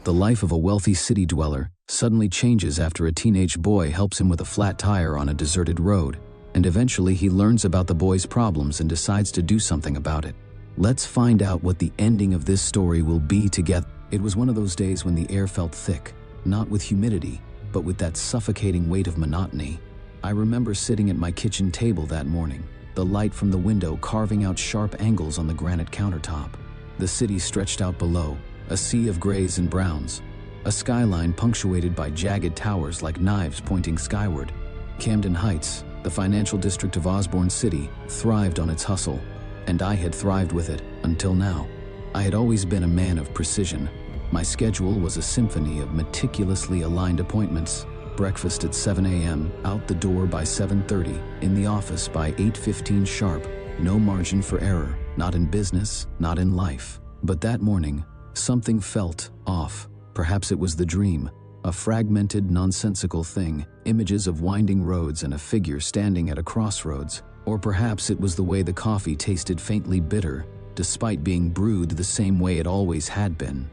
The life of a wealthy city dweller suddenly changes after a teenage boy helps him with a flat tire on a deserted road, and eventually he learns about the boy's problems and decides to do something about it. Let's find out what the ending of this story will be together. It was one of those days when the air felt thick, not with humidity, but with that suffocating weight of monotony. I remember sitting at my kitchen table that morning, the light from the window carving out sharp angles on the granite countertop. The city stretched out below, a sea of grays and browns, a skyline punctuated by jagged towers like knives pointing skyward. Camden Heights, the financial district of Osborne City, thrived on its hustle, and I had thrived with it until now. I had always been a man of precision. My schedule was a symphony of meticulously aligned appointments. Breakfast at 7 a.m., out the door by 7:30, in the office by 8:15 sharp. No margin for error, not in business, not in life. But that morning, something felt off. Perhaps it was the dream, a fragmented, nonsensical thing, images of winding roads and a figure standing at a crossroads. Or perhaps it was the way the coffee tasted faintly bitter, despite being brewed the same way it always had been.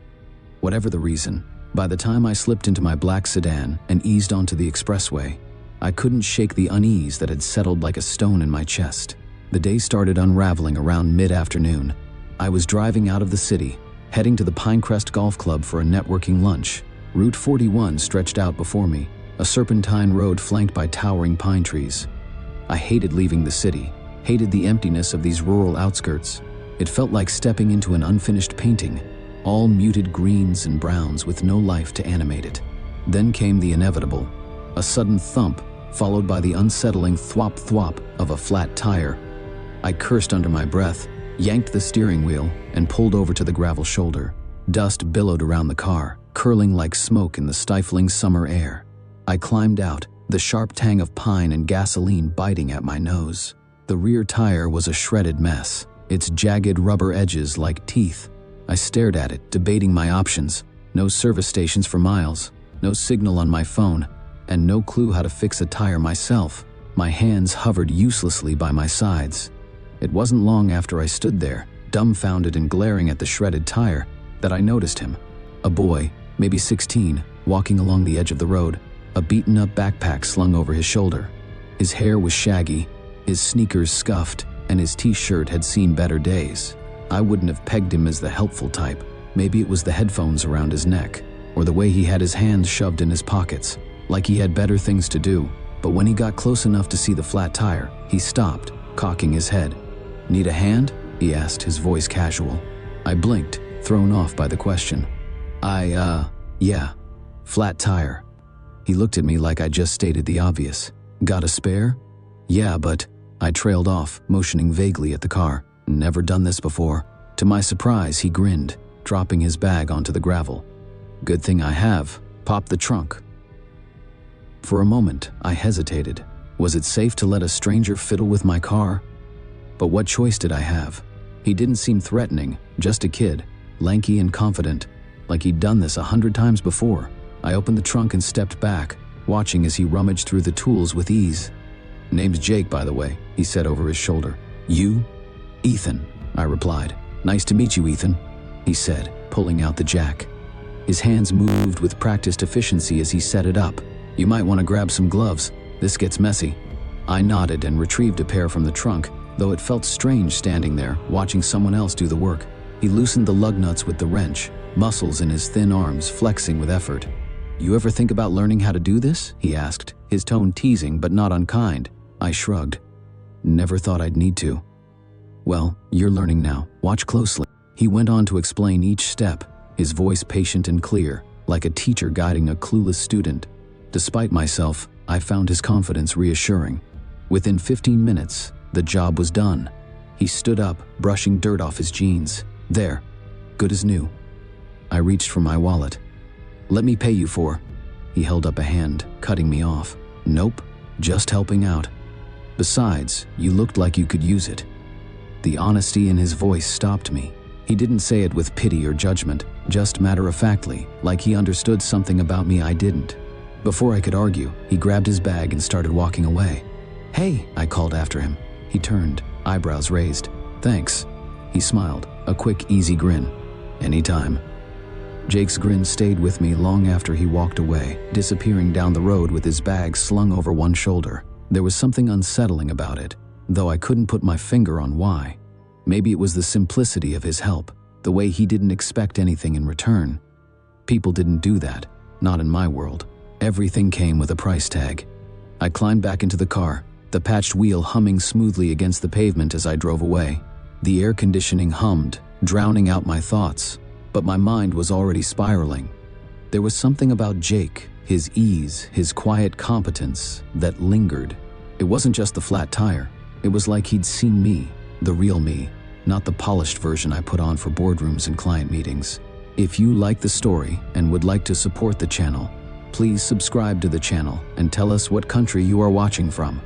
Whatever the reason, by the time I slipped into my black sedan and eased onto the expressway, I couldn't shake the unease that had settled like a stone in my chest. The day started unraveling around mid-afternoon. I was driving out of the city, heading to the Pinecrest Golf Club for a networking lunch. Route 41 stretched out before me, a serpentine road flanked by towering pine trees. I hated leaving the city, hated the emptiness of these rural outskirts. It felt like stepping into an unfinished painting, all muted greens and browns with no life to animate it. Then came the inevitable, a sudden thump, followed by the unsettling thwop-thwop of a flat tire. I cursed under my breath, yanked the steering wheel, and pulled over to the gravel shoulder. Dust billowed around the car, curling like smoke in the stifling summer air. I climbed out, the sharp tang of pine and gasoline biting at my nose. The rear tire was a shredded mess, its jagged rubber edges like teeth. I stared at it, debating my options. No service stations for miles, no signal on my phone, and no clue how to fix a tire myself. My hands hovered uselessly by my sides. It wasn't long after I stood there, dumbfounded and glaring at the shredded tire, that I noticed him. A boy, maybe 16, walking along the edge of the road, a beaten-up backpack slung over his shoulder. His hair was shaggy, his sneakers scuffed, and his t-shirt had seen better days. I wouldn't have pegged him as the helpful type. Maybe it was the headphones around his neck, or the way he had his hands shoved in his pockets, like he had better things to do. But when he got close enough to see the flat tire, he stopped, cocking his head. "Need a hand?" he asked, his voice casual. I blinked, thrown off by the question. Yeah, flat tire." He looked at me like I just stated the obvious. "Got a spare?" "Yeah, but..." I trailed off, motioning vaguely at the car. "Never done this before." To my surprise, he grinned, dropping his bag onto the gravel. "Good thing I have. Pop the trunk." For a moment, I hesitated. Was it safe to let a stranger fiddle with my car? But what choice did I have? He didn't seem threatening, just a kid, lanky and confident, like he'd done this 100 times before. I opened the trunk and stepped back, watching as he rummaged through the tools with ease. "Name's Jake, by the way," he said over his shoulder. "You?" "Ethan," I replied. "Nice to meet you, Ethan," he said, pulling out the jack. His hands moved with practiced efficiency as he set it up. "You might want to grab some gloves. This gets messy." I nodded and retrieved a pair from the trunk, though it felt strange standing there, watching someone else do the work. He loosened the lug nuts with the wrench, muscles in his thin arms flexing with effort. "You ever think about learning how to do this?" he asked, his tone teasing but not unkind. I shrugged. "Never thought I'd need to." "Well, you're learning now. Watch closely." He went on to explain each step, his voice patient and clear, like a teacher guiding a clueless student. Despite myself, I found his confidence reassuring. Within 15 minutes, the job was done. He stood up, brushing dirt off his jeans. "There, good as new." I reached for my wallet. "Let me pay you for..." He held up a hand, cutting me off. "Nope, just helping out. Besides, you looked like you could use it." The honesty in his voice stopped me. He didn't say it with pity or judgment, just matter-of-factly, like he understood something about me I didn't. Before I could argue, he grabbed his bag and started walking away. "Hey," I called after him. He turned, eyebrows raised. "Thanks." He smiled, a quick, easy grin. "Anytime." Jake's grin stayed with me long after he walked away, disappearing down the road with his bag slung over one shoulder. There was something unsettling about it, though I couldn't put my finger on why. Maybe it was the simplicity of his help, the way he didn't expect anything in return. People didn't do that, not in my world. Everything came with a price tag. I climbed back into the car, the patched wheel humming smoothly against the pavement as I drove away. The air conditioning hummed, drowning out my thoughts, but my mind was already spiraling. There was something about Jake, his ease, his quiet competence, that lingered. It wasn't just the flat tire. It was like he'd seen me, the real me, not the polished version I put on for boardrooms and client meetings. If you like the story and would like to support the channel, please subscribe to the channel and tell us what country you are watching from.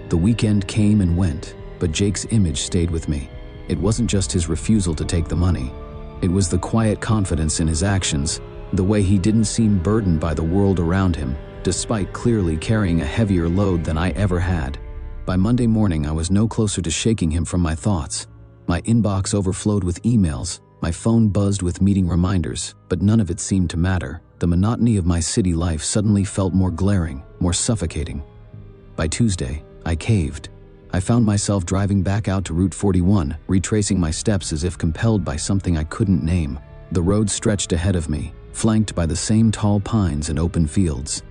The weekend came and went, but Jake's image stayed with me. It wasn't just his refusal to take the money. It was the quiet confidence in his actions, the way he didn't seem burdened by the world around him, despite clearly carrying a heavier load than I ever had. By Monday morning, I was no closer to shaking him from my thoughts. My inbox overflowed with emails, my phone buzzed with meeting reminders, but none of it seemed to matter. The monotony of my city life suddenly felt more glaring, more suffocating. By Tuesday, I caved. I found myself driving back out to Route 41, retracing my steps as if compelled by something I couldn't name. The road stretched ahead of me, flanked by the same tall pines and open fields.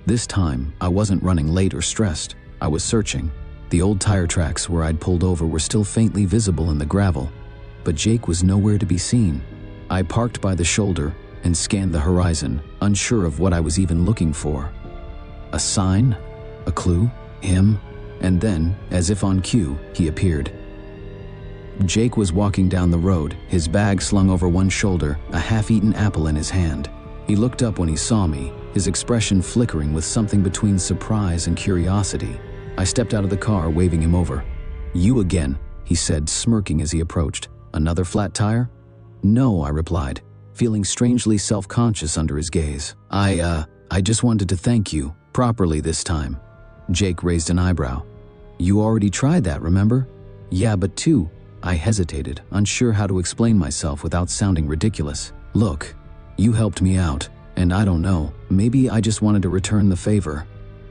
This time, I wasn't running late or stressed. I was searching. The old tire tracks where I'd pulled over were still faintly visible in the gravel, but Jake was nowhere to be seen. I parked by the shoulder and scanned the horizon, unsure of what I was even looking for. A sign? A clue? Him? And then, as if on cue, he appeared. Jake was walking down the road, his bag slung over one shoulder, a half-eaten apple in his hand. He looked up when he saw me, his expression flickering with something between surprise and curiosity. I stepped out of the car, waving him over. "You again," he said, smirking as he approached. "Another flat tire?" "No," I replied, feeling strangely self-conscious under his gaze. I just wanted to thank you, properly this time." Jake raised an eyebrow. "You already tried that, remember?" "Yeah, but two." I hesitated, unsure how to explain myself without sounding ridiculous. "Look, you helped me out, and I don't know, maybe I just wanted to return the favor."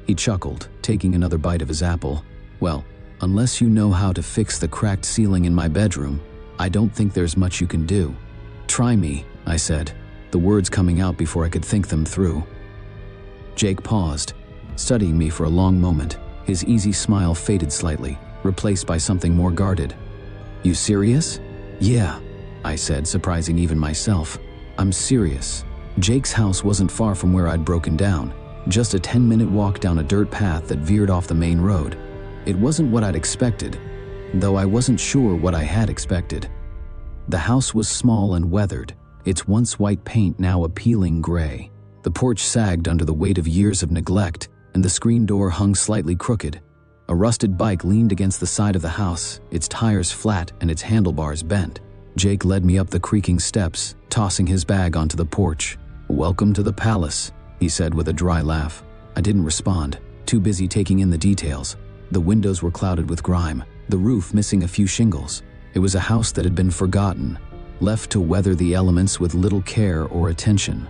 He chuckled, taking another bite of his apple. "Well, unless you know how to fix the cracked ceiling in my bedroom, I don't think there's much you can do." "Try me," I said, the words coming out before I could think them through. Jake paused, studying me for a long moment. His easy smile faded slightly, replaced by something more guarded. "You serious?" "Yeah," I said, surprising even myself. "I'm serious." Jake's house wasn't far from where I'd broken down, just a 10-minute walk down a dirt path that veered off the main road. It wasn't what I'd expected, though I wasn't sure what I had expected. The house was small and weathered, its once white paint now a peeling gray. The porch sagged under the weight of years of neglect, and the screen door hung slightly crooked. A rusted bike leaned against the side of the house, its tires flat and its handlebars bent. Jake led me up the creaking steps, tossing his bag onto the porch. "Welcome to the palace," he said with a dry laugh. I didn't respond, too busy taking in the details. The windows were clouded with grime, the roof missing a few shingles. It was a house that had been forgotten, left to weather the elements with little care or attention.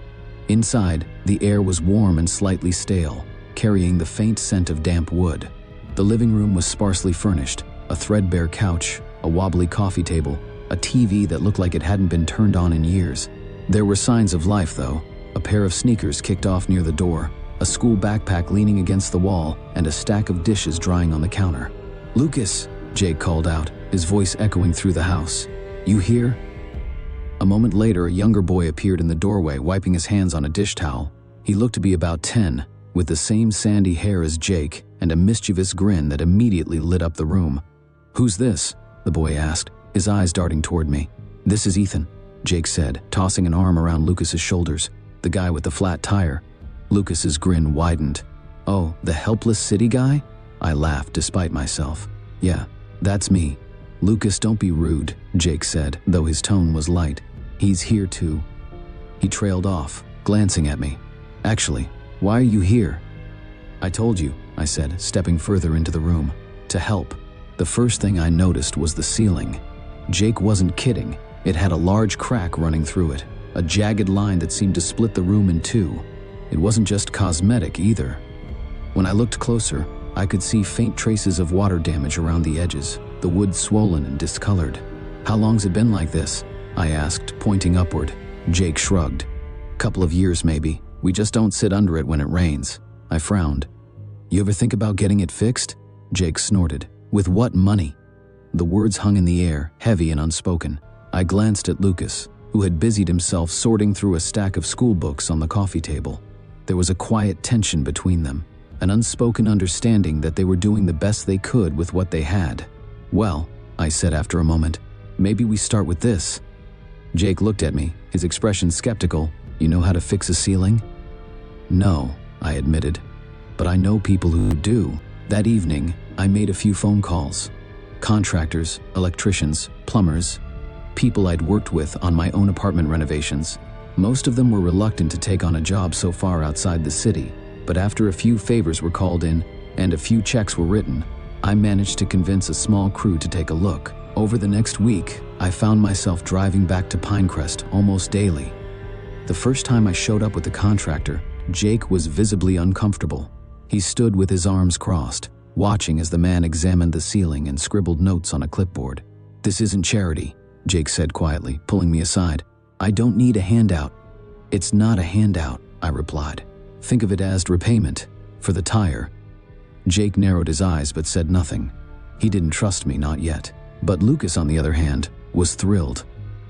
Inside, the air was warm and slightly stale, carrying the faint scent of damp wood. The living room was sparsely furnished, a threadbare couch, a wobbly coffee table, a TV that looked like it hadn't been turned on in years. There were signs of life, though. A pair of sneakers kicked off near the door, a school backpack leaning against the wall, and a stack of dishes drying on the counter. "Lucas," Jake called out, his voice echoing through the house. "You here?" A moment later, a younger boy appeared in the doorway, wiping his hands on a dish towel. He looked to be about 10, with the same sandy hair as Jake and a mischievous grin that immediately lit up the room. "Who's this?" the boy asked, his eyes darting toward me. "This is Ethan," Jake said, tossing an arm around Lucas's shoulders, the guy with the flat tire. Lucas's grin widened. "Oh, the helpless city guy?" I laughed despite myself. "Yeah, that's me." "Lucas, don't be rude," Jake said, though his tone was light. "He's here too." He trailed off, glancing at me. "Actually, why are you here?" "I told you," I said, stepping further into the room. "To help." The first thing I noticed was the ceiling. Jake wasn't kidding. It had a large crack running through it. a jagged line that seemed to split the room in two. It wasn't just cosmetic either. When I looked closer, I could see faint traces of water damage around the edges, the wood swollen and discolored. "How long's it been like this?" I asked, pointing upward. Jake shrugged. "Couple of years maybe. We just don't sit under it when it rains." I frowned. "You ever think about getting it fixed?" Jake snorted. "With what money?" The words hung in the air, heavy and unspoken. I glanced at Lucas, who had busied himself sorting through a stack of school books on the coffee table. There was a quiet tension between them, an unspoken understanding that they were doing the best they could with what they had. "Well," I said after a moment, "maybe we start with this." Jake looked at me, his expression skeptical. "You know how to fix a ceiling?" "No," I admitted, "but I know people who do." That evening, I made a few phone calls. Contractors, electricians, plumbers, people I'd worked with on my own apartment renovations. Most of them were reluctant to take on a job so far outside the city, but after a few favors were called in and a few checks were written, I managed to convince a small crew to take a look. Over the next week, I found myself driving back to Pinecrest almost daily. The first time I showed up with the contractor, Jake was visibly uncomfortable. He stood with his arms crossed, watching as the man examined the ceiling and scribbled notes on a clipboard. "This isn't charity," Jake said quietly, pulling me aside. "I don't need a handout." "It's not a handout," I replied. "Think of it as repayment for the tire." Jake narrowed his eyes but said nothing. He didn't trust me, not yet. But Lucas, on the other hand, was thrilled.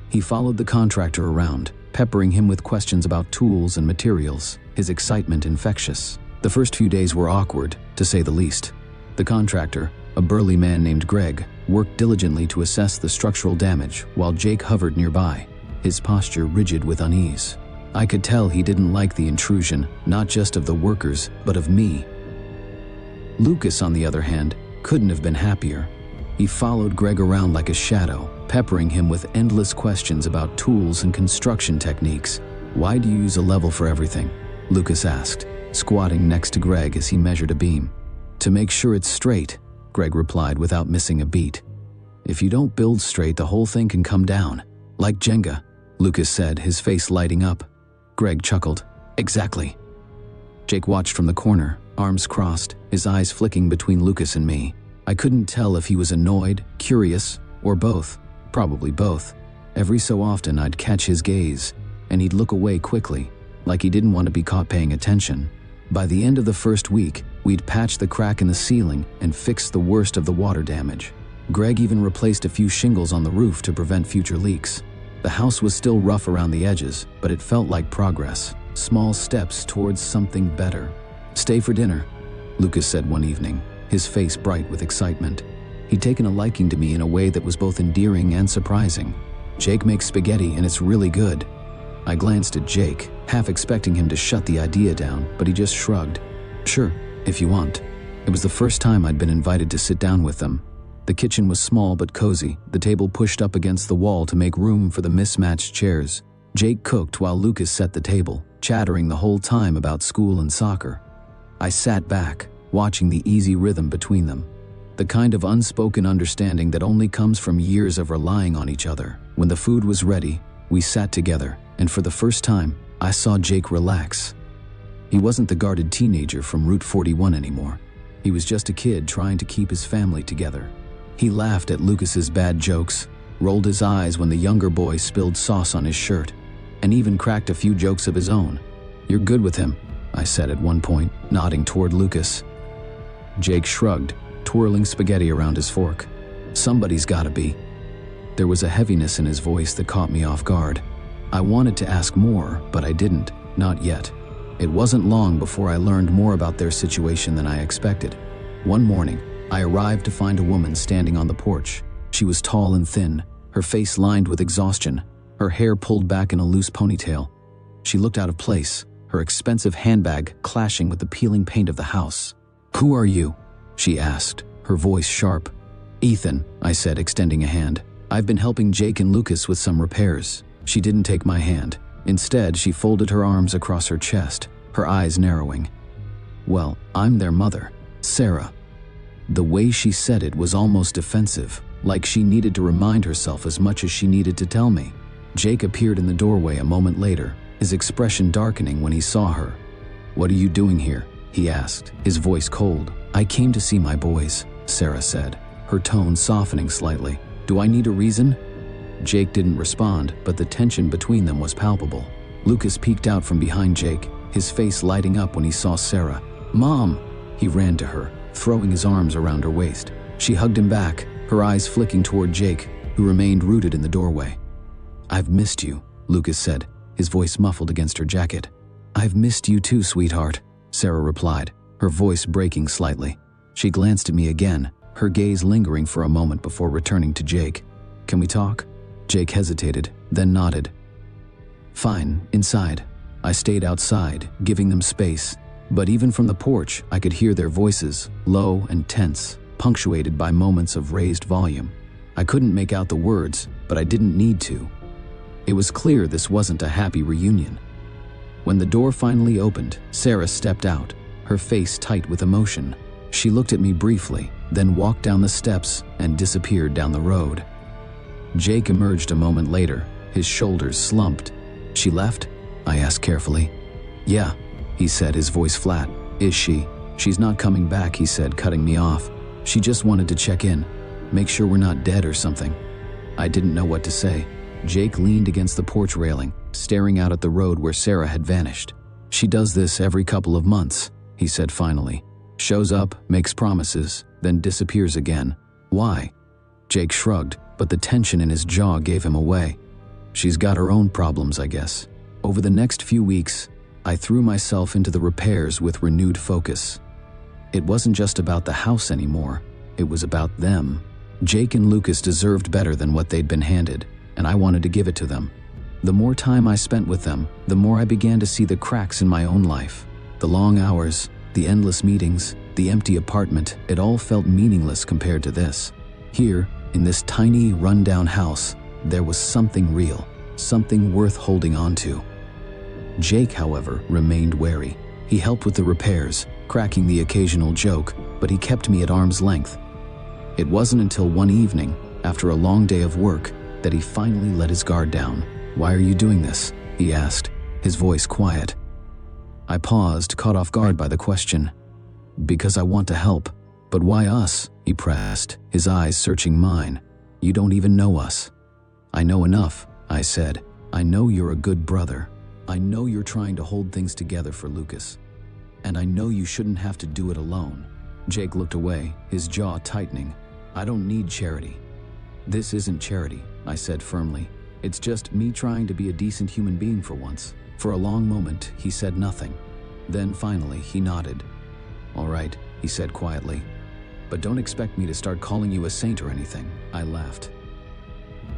He followed the contractor around, peppering him with questions about tools and materials, his excitement infectious. The first few days were awkward, to say the least. The contractor, a burly man named Greg, worked diligently to assess the structural damage while Jake hovered nearby, his posture rigid with unease. I could tell he didn't like the intrusion, not just of the workers, but of me. Lucas, on the other hand, couldn't have been happier. He followed Greg around like a shadow, peppering him with endless questions about tools and construction techniques. "Why do you use a level for everything?" Lucas asked, squatting next to Greg as he measured a beam. "To make sure it's straight," Greg replied without missing a beat. "If you don't build straight, the whole thing can come down. Like Jenga," Lucas said, his face lighting up. Greg chuckled. "Exactly." Jake watched from the corner, arms crossed, his eyes flicking between Lucas and me. I couldn't tell if he was annoyed, curious, or both. Probably both. Every so often I'd catch his gaze, and he'd look away quickly, like he didn't want to be caught paying attention. By the end of the first week, we'd patched the crack in the ceiling and fixed the worst of the water damage. Greg even replaced a few shingles on the roof to prevent future leaks. The house was still rough around the edges, but it felt like progress, small steps towards something better. "Stay for dinner," Lucas said one evening, his face bright with excitement. He'd taken a liking to me in a way that was both endearing and surprising. "Jake makes spaghetti and it's really good." I glanced at Jake, half expecting him to shut the idea down, but he just shrugged. "Sure, if you want." It was the first time I'd been invited to sit down with them. The kitchen was small but cozy, the table pushed up against the wall to make room for the mismatched chairs. Jake cooked while Lucas set the table, chattering the whole time about school and soccer. I sat back, watching the easy rhythm between them. The kind of unspoken understanding that only comes from years of relying on each other. When the food was ready, we sat together, and for the first time, I saw Jake relax. He wasn't the guarded teenager from Route 41 anymore. He was just a kid trying to keep his family together. He laughed at Lucas's bad jokes, rolled his eyes when the younger boy spilled sauce on his shirt, and even cracked a few jokes of his own. "You're good with him," I said at one point, nodding toward Lucas. Jake shrugged, twirling spaghetti around his fork. "Somebody's gotta be." There was a heaviness in his voice that caught me off guard. I wanted to ask more, but I didn't, not yet. It wasn't long before I learned more about their situation than I expected. One morning, I arrived to find a woman standing on the porch. She was tall and thin, her face lined with exhaustion, her hair pulled back in a loose ponytail. She looked out of place, her expensive handbag clashing with the peeling paint of the house. "Who are you?" she asked, her voice sharp. "Ethan," I said, extending a hand. "I've been helping Jake and Lucas with some repairs." She didn't take my hand. Instead, she folded her arms across her chest, her eyes narrowing. "Well, I'm their mother, Sarah." The way she said it was almost defensive, like she needed to remind herself as much as she needed to tell me. Jake appeared in the doorway a moment later, his expression darkening when he saw her. "What are you doing here?" he asked, his voice cold. "I came to see my boys," Sarah said, her tone softening slightly. "Do I need a reason?" Jake didn't respond, but the tension between them was palpable. Lucas peeked out from behind Jake, his face lighting up when he saw Sarah. "Mom!" He ran to her, throwing his arms around her waist. She hugged him back, her eyes flicking toward Jake, who remained rooted in the doorway. "I've missed you," Lucas said, his voice muffled against her jacket. "I've missed you too, sweetheart," Sarah replied, her voice breaking slightly. She glanced at me again, her gaze lingering for a moment before returning to Jake. "Can we talk?" Jake hesitated, then nodded. "Fine, inside." I stayed outside, giving them space, but even from the porch I could hear their voices, low and tense, punctuated by moments of raised volume. I couldn't make out the words, but I didn't need to. It was clear this wasn't a happy reunion. When the door finally opened, Sarah stepped out, her face tight with emotion. She looked at me briefly, then walked down the steps and disappeared down the road. Jake emerged a moment later, his shoulders slumped. "She left?" I asked carefully. "Yeah," he said, his voice flat. "Is she?" "She's not coming back," he said, cutting me off. "She just wanted to check in, make sure we're not dead or something." I didn't know what to say. Jake leaned against the porch railing, staring out at the road where Sarah had vanished. "She does this every couple of months," he said finally. "Shows up, makes promises, then disappears again. Why?" Jake shrugged, but the tension in his jaw gave him away. "She's got her own problems, I guess." Over the next few weeks, I threw myself into the repairs with renewed focus. It wasn't just about the house anymore, it was about them. Jake and Lucas deserved better than what they'd been handed, and I wanted to give it to them. The more time I spent with them, the more I began to see the cracks in my own life. The long hours, the endless meetings, the empty apartment, it all felt meaningless compared to this. Here, in this tiny, run-down house, there was something real, something worth holding on to. Jake, however, remained wary. He helped with the repairs, cracking the occasional joke, but he kept me at arm's length. It wasn't until one evening, after a long day of work, that he finally let his guard down. "Why are you doing this?" he asked, his voice quiet. I paused, caught off guard by the question. "Because I want to help." "But why us?" he pressed, his eyes searching mine. "You don't even know us." "I know enough," I said. "I know you're a good brother. I know you're trying to hold things together for Lucas. And I know you shouldn't have to do it alone." Jake looked away, his jaw tightening. "I don't need charity." "This isn't charity," I said firmly. "It's just me trying to be a decent human being for once." For a long moment, he said nothing. Then finally, he nodded. "All right," he said quietly. "But don't expect me to start calling you a saint or anything." I laughed.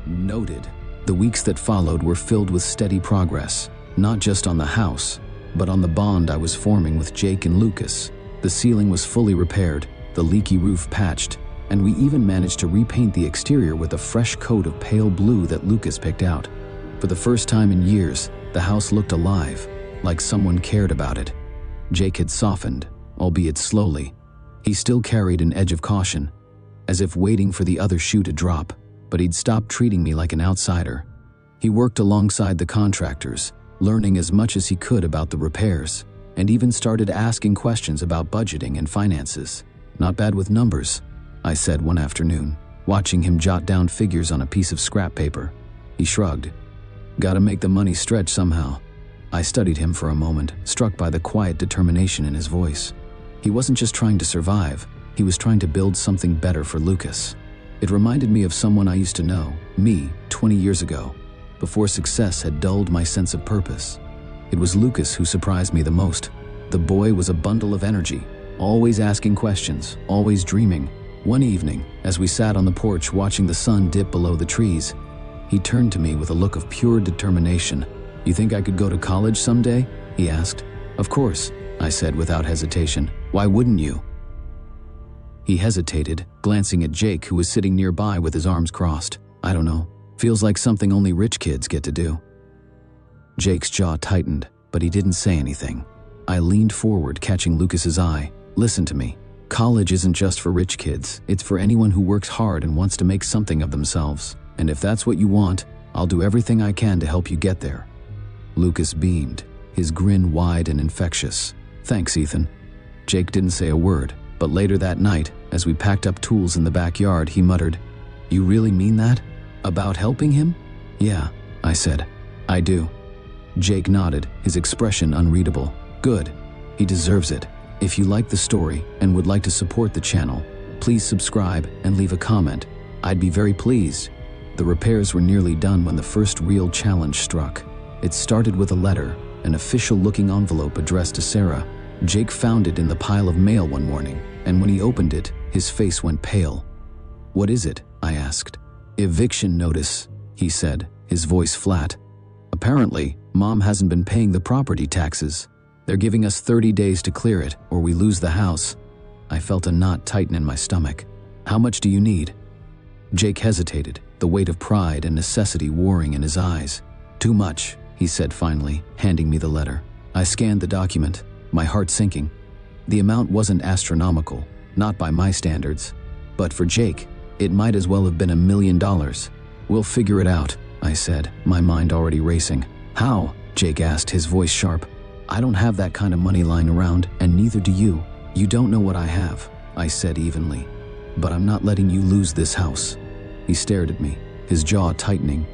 Noted. The weeks that followed were filled with steady progress, not just on the house, but on the bond I was forming with Jake and Lucas. The ceiling was fully repaired, the leaky roof patched, and we even managed to repaint the exterior with a fresh coat of pale blue that Lucas picked out. For the first time in years, the house looked alive, like someone cared about it. Jake had softened, albeit slowly. He still carried an edge of caution, as if waiting for the other shoe to drop, but he'd stopped treating me like an outsider. He worked alongside the contractors, learning as much as he could about the repairs, and even started asking questions about budgeting and finances. "Not bad with numbers," I said one afternoon, watching him jot down figures on a piece of scrap paper. He shrugged. "Gotta make the money stretch somehow." I studied him for a moment, struck by the quiet determination in his voice. He wasn't just trying to survive, he was trying to build something better for Lucas. It reminded me of someone I used to know, me, 20 years ago, before success had dulled my sense of purpose. It was Lucas who surprised me the most. The boy was a bundle of energy, always asking questions, always dreaming. One evening, as we sat on the porch watching the sun dip below the trees, he turned to me with a look of pure determination. "You think I could go to college someday?" he asked. "Of course," I said without hesitation. "Why wouldn't you?" He hesitated, glancing at Jake, who was sitting nearby with his arms crossed. "I don't know. Feels like something only rich kids get to do." Jake's jaw tightened, but he didn't say anything. I leaned forward, catching Lucas's eye. "Listen to me. College isn't just for rich kids. It's for anyone who works hard and wants to make something of themselves. And if that's what you want, I'll do everything I can to help you get there." Lucas beamed, his grin wide and infectious. "Thanks, Ethan." Jake didn't say a word, but later that night, as we packed up tools in the backyard, he muttered, "You really mean that? About helping him?" "Yeah," I said. "I do." Jake nodded, his expression unreadable. "Good. He deserves it. If you like the story and would like to support the channel, please subscribe and leave a comment. I'd be very pleased." The repairs were nearly done when the first real challenge struck. It started with a letter, an official-looking envelope addressed to Sarah. Jake found it in the pile of mail one morning, and when he opened it, his face went pale. "What is it?" I asked. "Eviction notice," he said, his voice flat. "Apparently, Mom hasn't been paying the property taxes. They're giving us 30 days to clear it, or we lose the house." I felt a knot tighten in my stomach. "How much do you need?" Jake hesitated, the weight of pride and necessity warring in his eyes. "Too much," he said finally, handing me the letter. I scanned the document, my heart sinking. The amount wasn't astronomical, not by my standards. But for Jake, it might as well have been $1 million. "We'll figure it out," I said, my mind already racing. "How?" Jake asked, his voice sharp. "I don't have that kind of money lying around, and neither do you. You don't know what I have," I said evenly. "But I'm not letting you lose this house." He stared at me, his jaw tightening.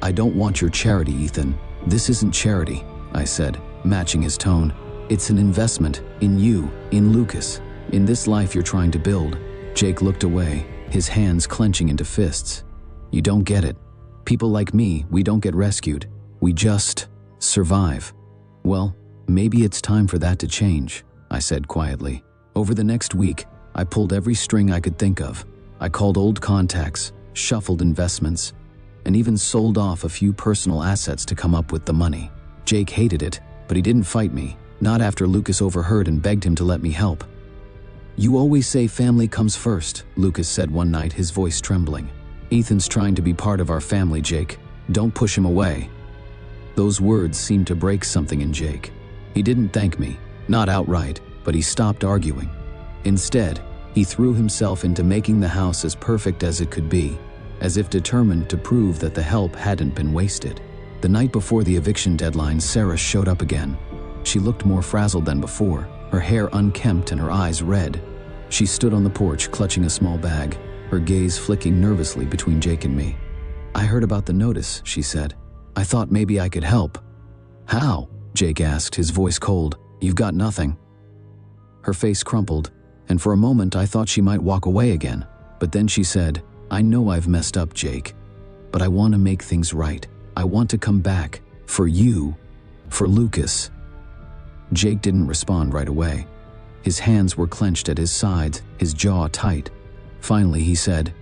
"I don't want your charity, Ethan. This isn't charity," I said, matching his tone. "It's an investment in you, in Lucas, in this life you're trying to build." Jake looked away, his hands clenching into fists. "You don't get it. People like me, we don't get rescued. We just survive." "Well, maybe it's time for that to change," I said quietly. Over the next week, I pulled every string I could think of. I called old contacts, shuffled investments, and even sold off a few personal assets to come up with the money. Jake hated it, but he didn't fight me, not after Lucas overheard and begged him to let me help. "You always say family comes first," Lucas said one night, his voice trembling. "Ethan's trying to be part of our family, Jake. Don't push him away." Those words seemed to break something in Jake. He didn't thank me, not outright, but he stopped arguing. Instead, he threw himself into making the house as perfect as it could be, as if determined to prove that the help hadn't been wasted. The night before the eviction deadline, Sarah showed up again. She looked more frazzled than before, her hair unkempt and her eyes red. She stood on the porch clutching a small bag, her gaze flicking nervously between Jake and me. "I heard about the notice," she said. "I thought maybe I could help." "How?" Jake asked, his voice cold. "You've got nothing." Her face crumpled, and for a moment I thought she might walk away again. But then she said, "I know I've messed up, Jake, but I want to make things right. I want to come back. For you. For Lucas." Jake didn't respond right away. His hands were clenched at his sides, his jaw tight. Finally he said,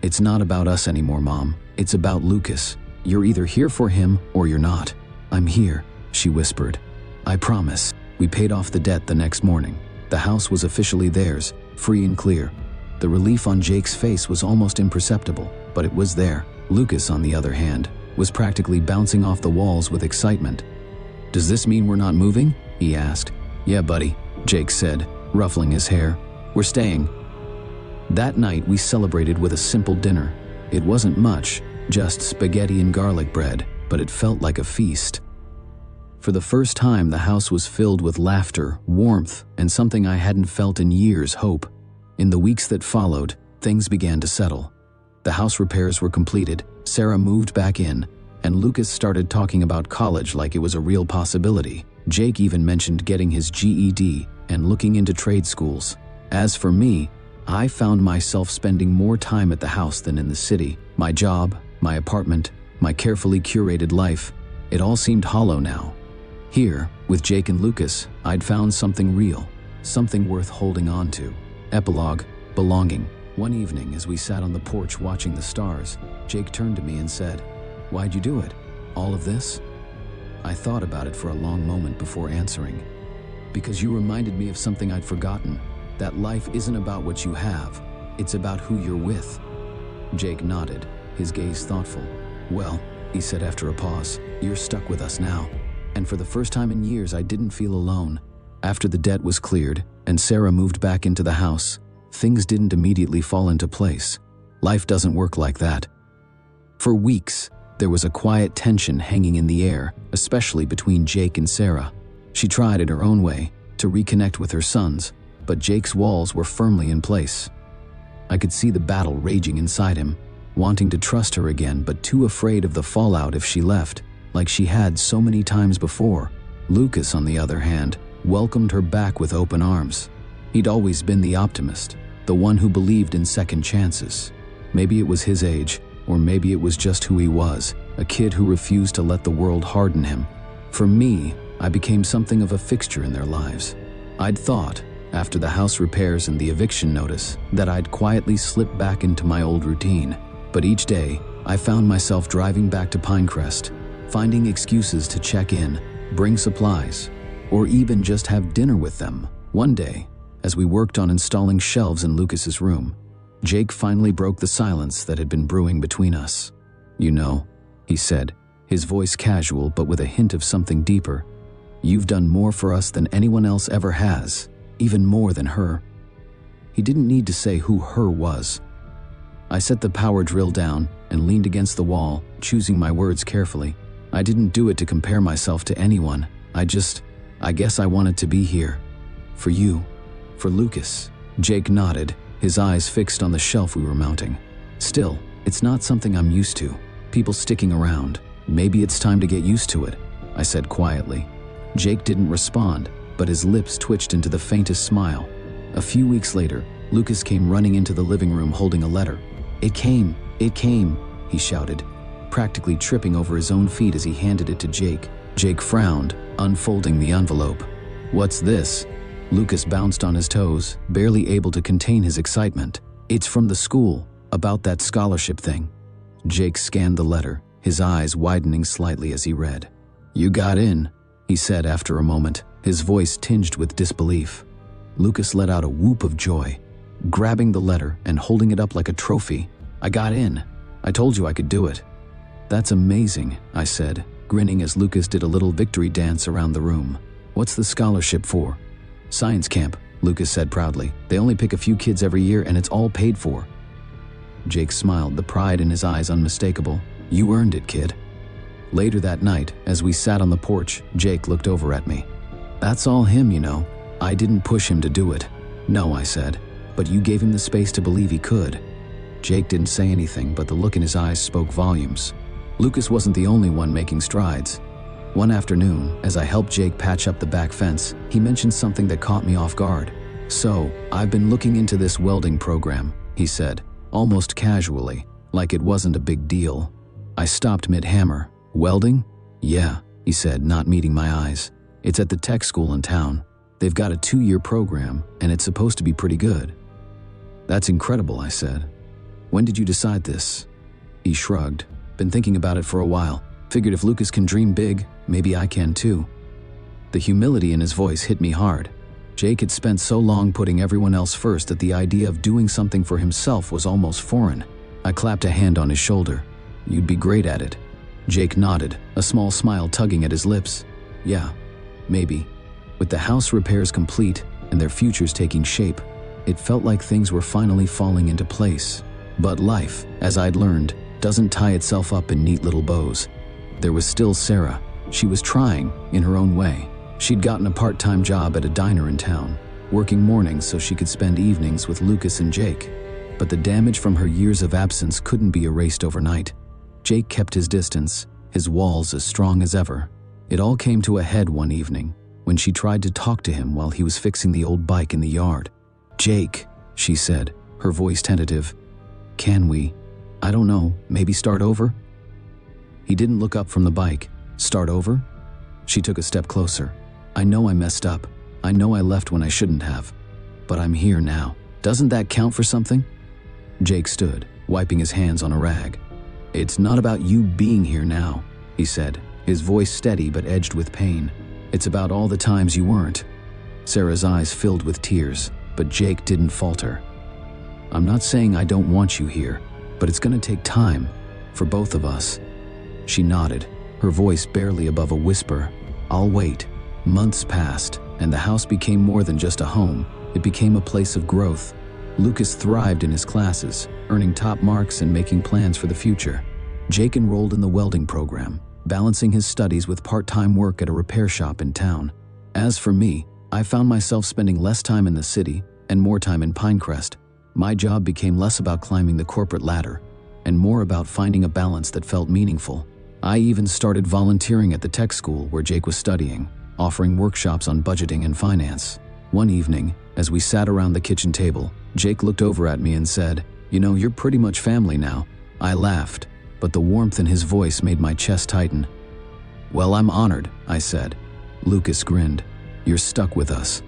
"It's not about us anymore, Mom. It's about Lucas. You're either here for him or you're not." "I'm here," she whispered. "I promise." We paid off the debt the next morning. The house was officially theirs, free and clear. The relief on Jake's face was almost imperceptible, but it was there. Lucas, on the other hand, was practically bouncing off the walls with excitement. "Does this mean we're not moving?" he asked. "Yeah, buddy," Jake said, ruffling his hair. "We're staying." That night we celebrated with a simple dinner. It wasn't much, just spaghetti and garlic bread, but it felt like a feast. For the first time, the house was filled with laughter, warmth, and something I hadn't felt in years, hope. In the weeks that followed, things began to settle. The house repairs were completed, Sarah moved back in, and Lucas started talking about college like it was a real possibility. Jake even mentioned getting his GED and looking into trade schools. As for me, I found myself spending more time at the house than in the city. My job, my apartment, my carefully curated life, it all seemed hollow now. Here, with Jake and Lucas, I'd found something real, something worth holding on to. Epilogue, belonging. One evening, as we sat on the porch watching the stars, Jake turned to me and said, "Why'd you do it? All of this?" I thought about it for a long moment before answering. "Because you reminded me of something I'd forgotten, that life isn't about what you have, it's about who you're with." Jake nodded, his gaze thoughtful. "Well," he said after a pause, "you're stuck with us now." And for the first time in years, I didn't feel alone. After the debt was cleared and Sarah moved back into the house, things didn't immediately fall into place. Life doesn't work like that. For weeks, There was a quiet tension hanging in the air, especially between Jake and Sarah. She tried in her own way to reconnect with her sons, but Jake's walls were firmly in place. I could see the battle raging inside him, wanting to trust her again but too afraid of the fallout if she left, like she had so many times before. Lucas, on the other hand, welcomed her back with open arms. He'd always been the optimist, the one who believed in second chances. Maybe it was his age, or maybe it was just who he was, a kid who refused to let the world harden him. For me, I became something of a fixture in their lives. I'd thought, after the house repairs and the eviction notice, that I'd quietly slip back into my old routine. But each day, I found myself driving back to Pinecrest, finding excuses to check in, bring supplies, or even just have dinner with them. One day, as we worked on installing shelves in Lucas's room, Jake finally broke the silence that had been brewing between us. "You know," he said, his voice casual but with a hint of something deeper, "you've done more for us than anyone else ever has, even more than her." He didn't need to say who her was. I set the power drill down and leaned against the wall, choosing my words carefully. I didn't do it to compare myself to anyone. I guess I wanted to be here. For you. For Lucas. Jake nodded, his eyes fixed on the shelf we were mounting. "Still, it's not something I'm used to. People sticking around. Maybe it's time to get used to it," I said quietly. Jake didn't respond, but his lips twitched into the faintest smile. A few weeks later, Lucas came running into the living room holding a letter. It came, he shouted, practically tripping over his own feet as he handed it to Jake. Jake frowned, unfolding the envelope. "What's this?" Lucas bounced on his toes, barely able to contain his excitement. "It's from the school, about that scholarship thing." Jake scanned the letter, his eyes widening slightly as he read. "You got in," he said after a moment, his voice tinged with disbelief. Lucas let out a whoop of joy, grabbing the letter and holding it up like a trophy. "I got in. I told you I could do it." "That's amazing," I said, grinning as Lucas did a little victory dance around the room. "What's the scholarship for?" "Science camp," Lucas said proudly. "They only pick a few kids every year and it's all paid for." Jake smiled, the pride in his eyes unmistakable. "You earned it, kid." Later that night, as we sat on the porch, Jake looked over at me. "That's all him, you know. I didn't push him to do it." "No," I said, "but you gave him the space to believe he could." Jake didn't say anything, but the look in his eyes spoke volumes. Lucas wasn't the only one making strides. One afternoon, as I helped Jake patch up the back fence, he mentioned something that caught me off guard. "So, I've been looking into this welding program," he said, almost casually, like it wasn't a big deal. I stopped mid-hammer. "Welding?" "Yeah," he said, not meeting my eyes. "It's at the tech school in town. They've got a 2-year program, and it's supposed to be pretty good." "That's incredible," I said. "When did you decide this?" He shrugged. "Been thinking about it for a while. Figured if Lucas can dream big, maybe I can too." The humility in his voice hit me hard. Jake had spent so long putting everyone else first that the idea of doing something for himself was almost foreign. I clapped a hand on his shoulder. "You'd be great at it." Jake nodded, a small smile tugging at his lips. "Yeah, maybe." With the house repairs complete and their futures taking shape, it felt like things were finally falling into place. But life, as I'd learned, doesn't tie itself up in neat little bows. There was still Sarah. She was trying, in her own way. She'd gotten a part-time job at a diner in town, working mornings so she could spend evenings with Lucas and Jake. But the damage from her years of absence couldn't be erased overnight. Jake kept his distance, his walls as strong as ever. It all came to a head one evening, when she tried to talk to him while he was fixing the old bike in the yard. "Jake," she said, her voice tentative, "can we, I don't know, maybe start over?" He didn't look up from the bike. "Start over?" She took a step closer. "I know I messed up. I know I left when I shouldn't have. But I'm here now. Doesn't that count for something?" Jake stood, wiping his hands on a rag. "It's not about you being here now," he said, his voice steady but edged with pain. "It's about all the times you weren't." Sarah's eyes filled with tears, but Jake didn't falter. "I'm not saying I don't want you here, but it's going to take time, for both of us." She nodded, her voice barely above a whisper. "I'll wait." Months passed, and the house became more than just a home. It became a place of growth. Lucas thrived in his classes, earning top marks and making plans for the future. Jake enrolled in the welding program, balancing his studies with part-time work at a repair shop in town. As for me, I found myself spending less time in the city and more time in Pinecrest. My job became less about climbing the corporate ladder and more about finding a balance that felt meaningful. I even started volunteering at the tech school where Jake was studying, offering workshops on budgeting and finance. One evening, as we sat around the kitchen table, Jake looked over at me and said, "You know, you're pretty much family now." I laughed, but the warmth in his voice made my chest tighten. "Well, I'm honored," I said. Lucas grinned. "You're stuck with us."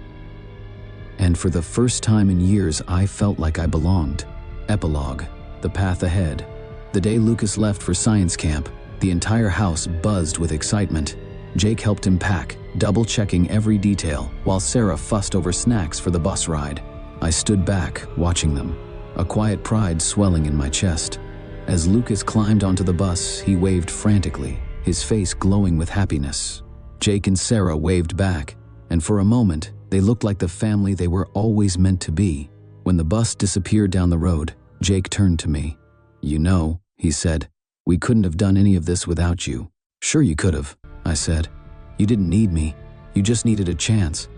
And for the first time in years, I felt like I belonged. Epilogue: the path ahead. The day Lucas left for science camp, the entire house buzzed with excitement. Jake helped him pack, double-checking every detail, while Sarah fussed over snacks for the bus ride. I stood back, watching them, a quiet pride swelling in my chest. As Lucas climbed onto the bus, he waved frantically, his face glowing with happiness. Jake and Sarah waved back, and for a moment, they looked like the family they were always meant to be. When the bus disappeared down the road, Jake turned to me. "You know," he said, "we couldn't have done any of this without you." "Sure you could have," I said. "You didn't need me. You just needed a chance."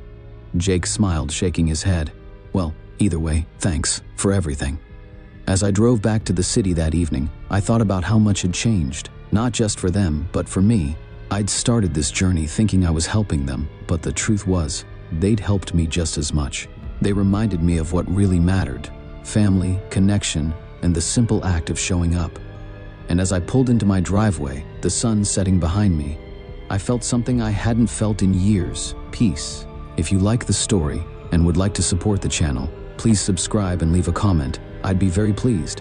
Jake smiled, shaking his head. "Well, either way, thanks for everything." As I drove back to the city that evening, I thought about how much had changed, not just for them, but for me. I'd started this journey thinking I was helping them, but the truth was, they'd helped me just as much. They reminded me of what really mattered: family, connection, and the simple act of showing up. And as I pulled into my driveway, the sun setting behind me, I felt something I hadn't felt in years: peace. If you like the story and would like to support the channel, please subscribe and leave a comment. I'd be very pleased.